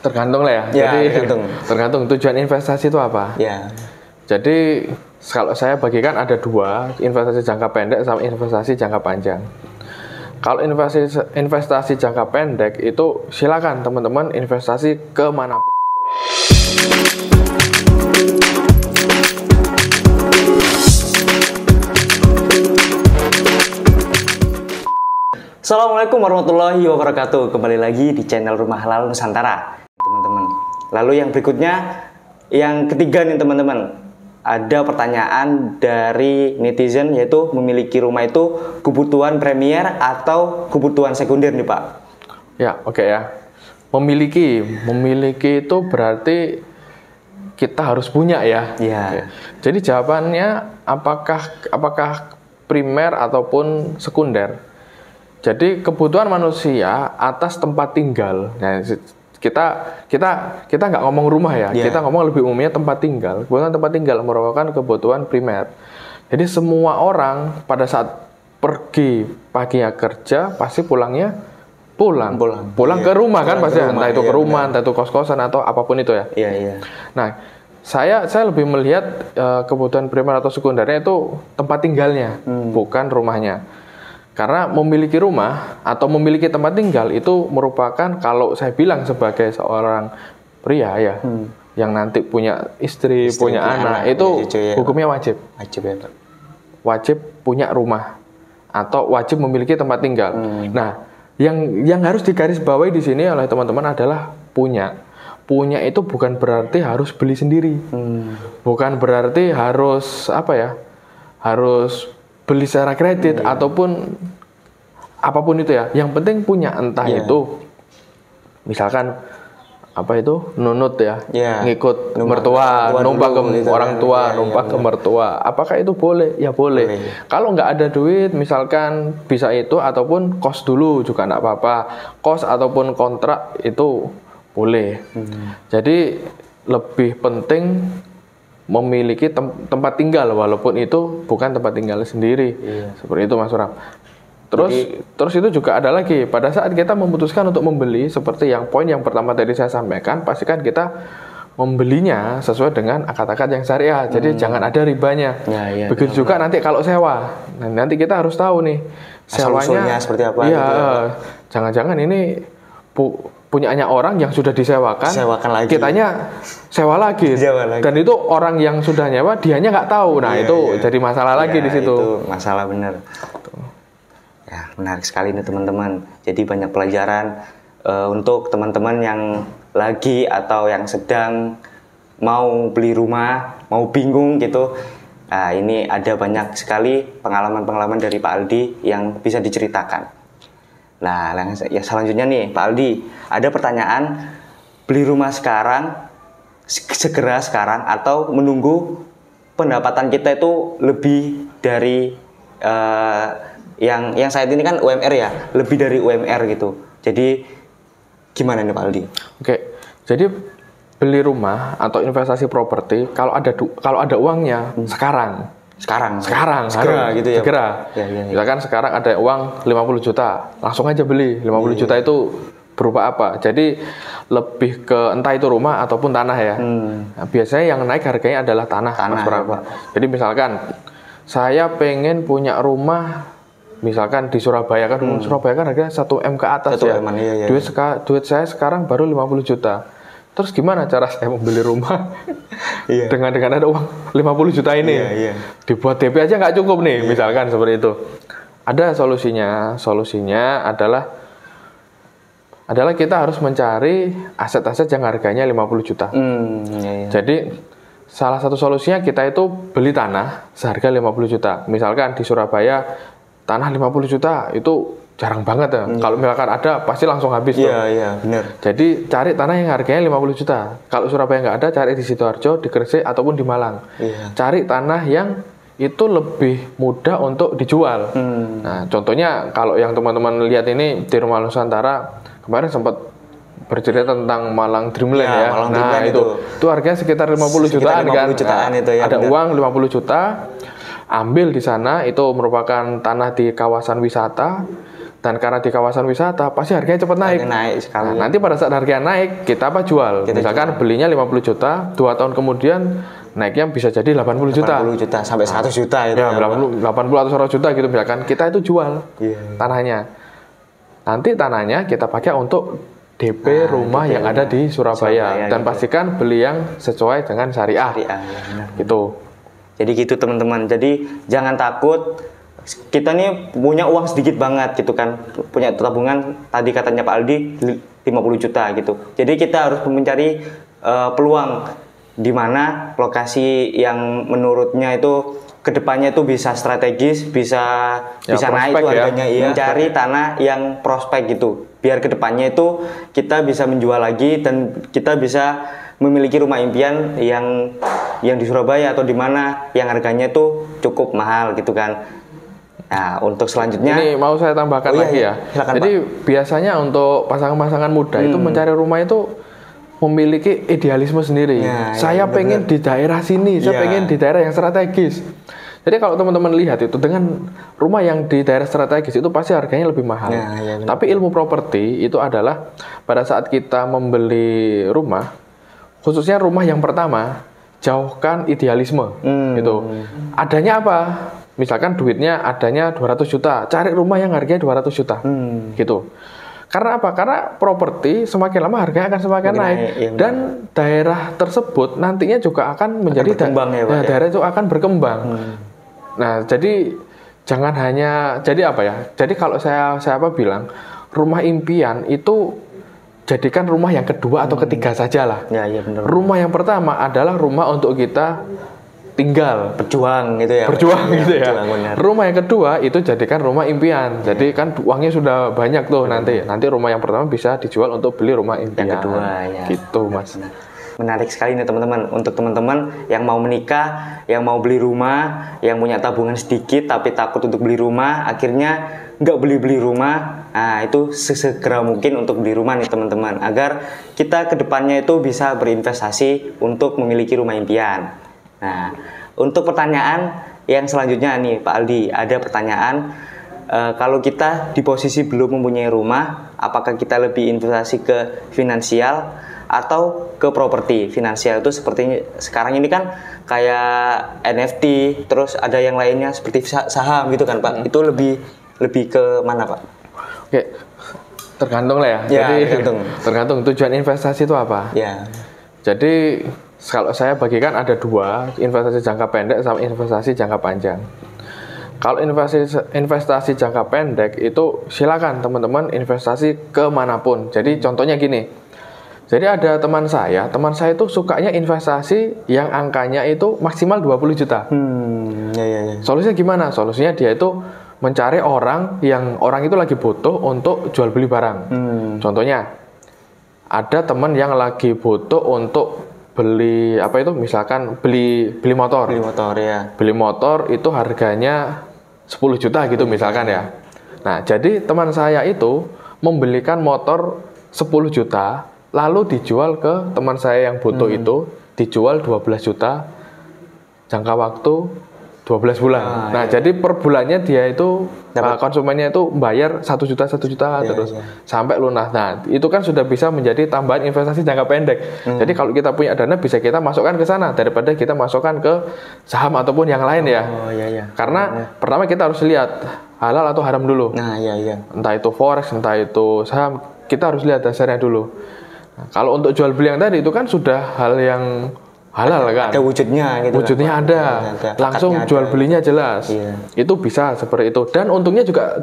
Tergantung lah ya. Ya, Jadi tergantung tujuan investasi itu apa. Ya. Jadi kalau saya bagikan ada dua, investasi jangka pendek sama investasi jangka panjang. Kalau investasi jangka pendek itu silakan teman-teman investasi kemanapun. Assalamualaikum warahmatullahi wabarakatuh. Kembali lagi di channel Rumah Halal Nusantara, teman-teman. Lalu yang berikutnya, yang ketiga nih teman-teman. Ada pertanyaan dari netizen, yaitu memiliki rumah itu kebutuhan primer atau kebutuhan sekunder nih Pak? Ya, oke ya. Memiliki itu berarti kita harus punya ya. Iya. Oke. Jadi jawabannya apakah primer ataupun sekunder? Jadi kebutuhan manusia atas tempat tinggal. Nah, kita nggak ngomong rumah ya. Yeah. Kita ngomong lebih umumnya tempat tinggal. Kebutuhan tempat tinggal merupakan kebutuhan primer. Jadi semua orang pada saat pergi paginya kerja pasti pulangnya pulang Iya. ke rumah kan pasti, Rumah, entah itu iya, ke rumah, benar. entah itu kos-kosan atau apapun itu ya. Iya. Nah, saya lebih melihat kebutuhan primer atau sekundernya itu tempat tinggalnya, bukan rumahnya. Karena memiliki rumah atau memiliki tempat tinggal itu merupakan, kalau saya bilang sebagai seorang pria ya, yang nanti punya istri punya anak, itu cucu, ya, hukumnya wajib. Wajib ya Pak. Wajib punya rumah atau wajib memiliki tempat tinggal. Nah, yang harus digarisbawahi di sini oleh teman-teman adalah punya. Punya itu bukan berarti harus beli sendiri. Bukan berarti harus harus beli secara kredit ataupun apapun itu ya. Yang penting punya, entah itu misalkan nunut ya, ngikut mertua, numpang ke orang tua, numpang ke mertua. Apakah itu boleh? Ya boleh. Kalau nggak ada duit, misalkan bisa itu, ataupun kos dulu juga nggak apa-apa. Kos ataupun kontrak itu boleh. Jadi lebih penting memiliki tempat tinggal, walaupun itu bukan tempat tinggal sendiri. Seperti itu Mas Ram. Terus itu juga ada lagi, pada saat kita memutuskan untuk membeli, seperti yang poin yang pertama tadi saya sampaikan, pastikan kita membelinya sesuai dengan akad-akad yang syariah. Jadi jangan ada ribanya. Begitu juga nanti kalau sewa. Nah, nanti kita harus tahu nih sewanya seperti apa. Iya, jangan-jangan ini punyanya orang yang sudah disewakan lagi. Kitanya sewa lagi. Dan itu orang yang sudah nyewa, dianya nggak tahu. Nah, itu jadi masalah lagi di situ. Itu masalah benar. Ya, menarik sekali nih teman-teman. Jadi banyak pelajaran untuk teman-teman yang lagi atau yang sedang mau beli rumah, mau bingung gitu. Nah, ini ada banyak sekali pengalaman-pengalaman dari Pak Aldi yang bisa diceritakan. Nah, ya selanjutnya nih Pak Aldi, ada pertanyaan, beli rumah segera sekarang atau menunggu pendapatan kita itu lebih dari yang saat ini kan UMR ya, lebih dari UMR gitu. Jadi gimana nih Pak Aldi? Oke, jadi beli rumah atau investasi properti kalau ada uangnya sekarang segera gitu ya. Segera. Misalkan sekarang ada uang 50 juta, langsung aja beli. 50 juta itu berupa apa? Jadi lebih ke entah itu rumah ataupun tanah ya. Nah, biasanya yang naik harganya adalah tanah Mas Pram. Ya, jadi misalkan saya pengen punya rumah misalkan di Surabaya kan, Surabaya kan harganya 1 M ke atas ya. Duit saya sekarang baru 50 juta. Terus gimana cara saya membeli rumah dengan ada uang 50 juta ini? Dibuat DP aja nggak cukup nih, misalkan seperti itu. Ada solusinya. Solusinya adalah kita harus mencari aset-aset yang harganya 50 juta. Jadi salah satu solusinya kita itu beli tanah seharga 50 juta. Misalkan di Surabaya tanah 50 juta itu jarang banget ya. Kalau misalkan ada pasti langsung habis. Iya, benar. Jadi cari tanah yang harganya 50 juta. Kalau Surabaya nggak ada, cari di Sidoarjo, di Gresik ataupun di Malang. Cari tanah yang itu lebih mudah untuk dijual. Nah, contohnya kalau yang teman-teman lihat ini di Rumah Nusantara kemarin sempat bercerita tentang Malang Dreamland ya. Nah, itu harganya sekitar 50 jutaan kan. Itu ya, ada uang 50 juta. Ambil di sana, itu merupakan tanah di kawasan wisata. Dan karena di kawasan wisata pasti harganya cepat naik. Naik sekali. Nah, nanti pada saat harganya naik, kita jual. Misalkan belinya 50 juta, 2 tahun kemudian naiknya bisa jadi 80 juta. 80 juta sampai 100 juta itu. Ya, 80 atau 100 juta gitu misalkan. Kita itu jual tanahnya. Nanti tanahnya kita pakai untuk DP rumah yang ada di Surabaya dan pastikan beli yang sesuai dengan syariah. Gitu. Jadi gitu teman-teman. Jadi jangan takut. Kita nih punya uang sedikit banget gitu kan, punya tabungan tadi katanya Pak Aldi 50 juta gitu. Jadi kita harus mencari peluang di mana lokasi yang menurutnya itu kedepannya itu bisa strategis, bisa naik itu harganya, mencari tanah yang prospek gitu. Biar kedepannya itu kita bisa menjual lagi dan kita bisa memiliki rumah impian yang di Surabaya atau di mana yang harganya itu cukup mahal gitu kan. Nah, untuk selanjutnya ini mau saya tambahkan lagi ya. Silakan, jadi Pak. Biasanya untuk pasangan-pasangan muda itu mencari rumah itu memiliki idealisme sendiri. Saya pengen di daerah sini, saya pengen di daerah yang strategis. Jadi kalau teman-teman lihat itu dengan rumah yang di daerah strategis itu pasti harganya lebih mahal. Tapi ilmu properti itu adalah pada saat kita membeli rumah, khususnya rumah yang pertama, jauhkan idealisme. Gitu. Adanya apa? Misalkan duitnya adanya 200 juta, cari rumah yang harganya 200 juta. Gitu. Karena apa? Karena properti semakin lama harganya akan semakin naik. Dan daerah tersebut nantinya juga akan menjadi daerah itu akan berkembang. Nah, jadi jangan hanya jadi apa ya? Jadi kalau saya bilang, rumah impian itu jadikan rumah yang kedua atau ketiga sajalah. Benar. Rumah yang pertama adalah rumah untuk kita tinggal, berjuang gitu ya. Rumah yang kedua itu jadikan rumah impian. Jadi kan uangnya sudah banyak tuh nanti rumah yang pertama bisa dijual untuk beli rumah impian. Yang kedua gitu Mas. Menarik sekali nih teman-teman. Untuk teman-teman yang mau menikah, yang mau beli rumah, yang punya tabungan sedikit tapi takut untuk beli rumah, akhirnya nggak beli rumah. Nah, itu sesegera mungkin untuk beli rumah nih teman-teman, agar kita kedepannya itu bisa berinvestasi untuk memiliki rumah impian. Nah, untuk pertanyaan yang selanjutnya nih Pak Aldi, ada pertanyaan, kalau kita di posisi belum mempunyai rumah, apakah kita lebih investasi ke finansial atau ke properti? Finansial itu seperti sekarang ini kan kayak NFT, terus ada yang lainnya seperti saham gitu kan Pak. Itu lebih ke mana Pak? Oke, tergantung lah ya. Jadi tergantung tujuan investasi itu apa. Jadi kalau saya bagikan ada dua, investasi jangka pendek sama investasi jangka panjang. Kalau investasi jangka pendek itu silakan teman-teman investasi kemanapun. Jadi contohnya gini, jadi ada teman saya itu sukanya investasi yang angkanya itu maksimal 20 juta. Solusinya gimana? Solusinya dia itu mencari orang itu lagi butuh untuk jual beli barang. Contohnya ada teman yang lagi butuh untuk beli misalkan beli motor. Beli motor itu harganya 10 juta gitu misalkan ya. Nah, jadi teman saya itu membelikan motor 10 juta lalu dijual ke teman saya yang butuh itu, dijual 12 juta jangka waktu 12 bulan. Jadi per bulannya dia itu konsumennya itu bayar 1 juta terus sampai lunas. Nah, itu kan sudah bisa menjadi tambahan investasi jangka pendek. Jadi kalau kita punya dana bisa kita masukkan ke sana daripada kita masukkan ke saham ataupun yang lain ya. Karena pertama kita harus lihat halal atau haram dulu. Entah itu forex, entah itu saham, kita harus lihat dasarnya dulu. Nah, kalau untuk jual beli yang tadi itu kan sudah hal yang halal kan, ada wujudnya gitu, wujudnya ada, langsung jual belinya jelas. Itu bisa seperti itu, dan untungnya juga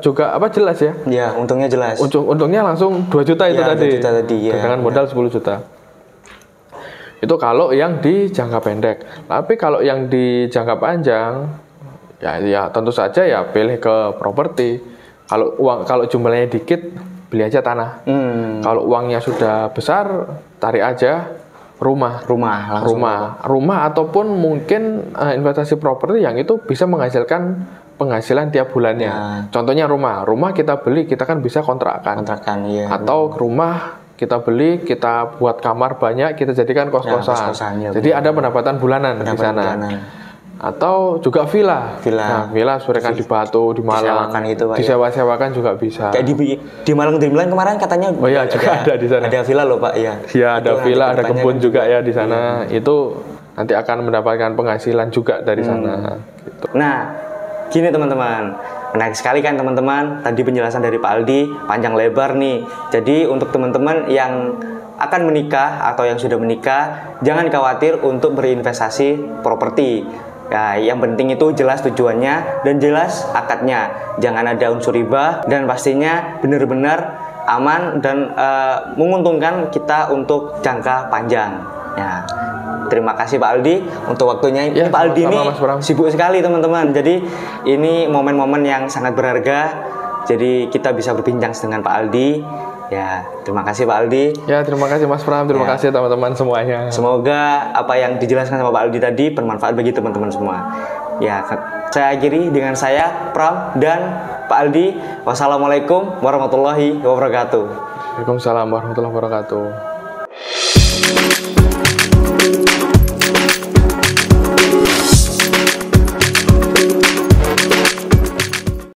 jelas ya. Untungnya jelas. Untungnya langsung 2 juta itu tadi. Dengan modal 10 juta. Itu kalau yang di jangka pendek. Tapi kalau yang di jangka panjang ya tentu saja ya pilih ke properti. Kalau jumlahnya dikit beli aja tanah. Kalau uangnya sudah besar tarik aja rumah ataupun mungkin investasi properti yang itu bisa menghasilkan penghasilan tiap bulannya. Contohnya rumah kita beli, kita kan bisa kontrakan atau rumah kita beli, kita buat kamar banyak, kita jadikan kos-kosan. Jadi ada pendapatan bulanan di sana. atau juga villa. Nah, villa sebenarnya di Batu, di Malang, disewakan gitu, Pak, disewa-sewakan juga bisa. Kayak di Malang Dreamland kemarin katanya iya juga ada di sana. Ada villa loh, Pak. Iya. Iya, ada villa, ada kebun juga ya di sana. Itu nanti akan mendapatkan penghasilan juga dari sana gitu. Nah, gini teman-teman, menarik sekali kan teman-teman. Tadi penjelasan dari Pak Aldi panjang lebar nih. Jadi untuk teman-teman yang akan menikah atau yang sudah menikah, jangan khawatir untuk berinvestasi properti. Ya, yang penting itu jelas tujuannya dan jelas akadnya. Jangan ada unsur riba dan pastinya benar-benar aman dan menguntungkan kita untuk jangka panjang. Ya. Terima kasih Pak Aldi untuk waktunya. Ya, Pak Aldi ini sibuk sekali teman-teman. Jadi ini momen-momen yang sangat berharga. Jadi kita bisa berbincang dengan Pak Aldi. Ya, terima kasih Pak Aldi. Ya, terima kasih Mas Pram. Terima kasih teman-teman semuanya. Semoga apa yang dijelaskan sama Pak Aldi tadi bermanfaat bagi teman-teman semua. Ya, saya akhiri dengan saya Pram dan Pak Aldi. Wassalamualaikum warahmatullahi wabarakatuh. Waalaikumsalam warahmatullahi wabarakatuh.